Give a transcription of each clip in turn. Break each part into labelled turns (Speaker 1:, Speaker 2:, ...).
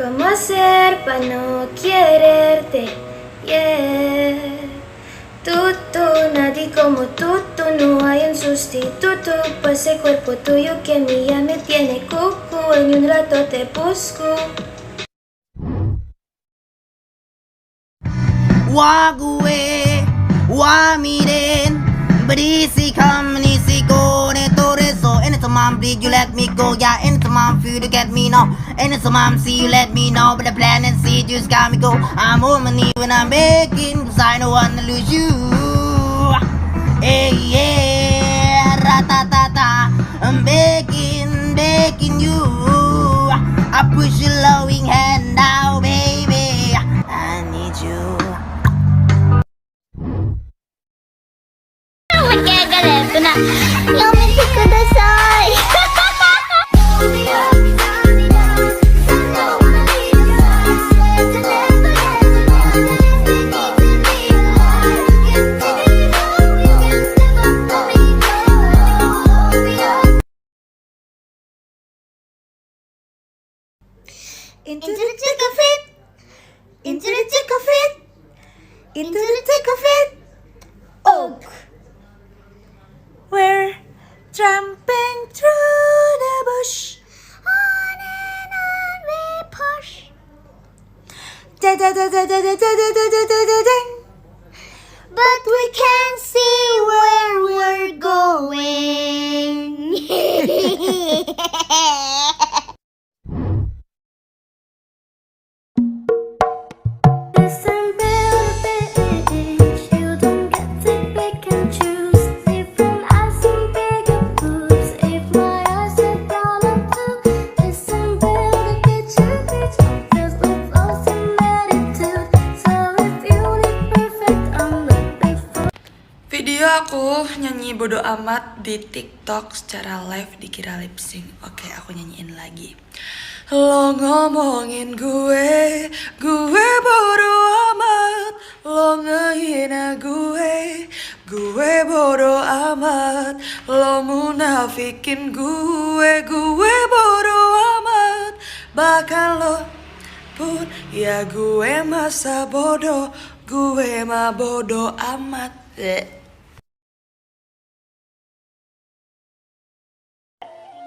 Speaker 1: cómo hacer para no quererte, yeah. Nadie como tú, no hay un sustituto para ese cuerpo tuyo que a mí ya me tiene cucu. En un rato te busco.
Speaker 2: Wague, wamiren, berisikan nisiko netoreso. Anytime I'm bleed, you let me go. Yeah, anytime I'm feel to get me now. Anytime I'm see you let me know. But the plan and see just got me go. I'm on my knee when I'm begging, cause I don't wanna lose you. Hey, yeah, ratatata, I'm begging you. I push your loving hand now, baby. I need you.
Speaker 1: Into the thick of it, into the thick of it, into the thick of it. Oak. We're tramping through the bush. On and on we push. Da da da da da da da da da da da da. But we can't see where we're going.
Speaker 3: Video aku nyanyi bodo amat di TikTok secara live dikira lip sync. Oke, aku nyanyiin lagi. Lo ngomongin gue bodo amat. Lo ngehina gue bodo amat. Lo munafikin gue bodo amat. Bahkan lo pun ya gue masa bodoh. Gue mah bodo amat.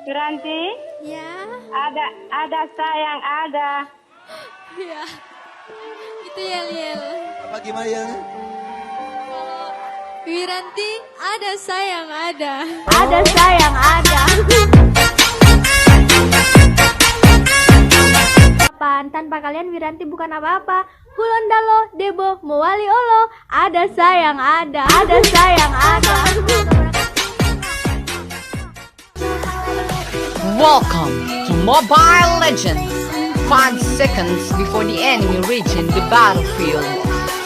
Speaker 4: Wiranti?
Speaker 5: Ya,
Speaker 4: Ada sayang ada.
Speaker 5: ya. Itu yel-yel.
Speaker 6: Apa gimana ya?
Speaker 5: Wiranti, ada sayang ada.
Speaker 4: Ada sayang ada.
Speaker 5: Tanpa kalian Wiranti bukan apa-apa. Hulondalo, Debo, Mowali Olo. Ada sayang ada. Ada sayang ada.
Speaker 7: Welcome to Mobile Legends! 5 seconds before the enemy reaching the battlefield.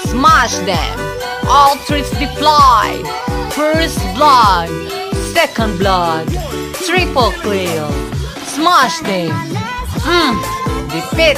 Speaker 7: Smash them! All troops deploy! First blood, second blood, triple kill. Smash them! Defeat!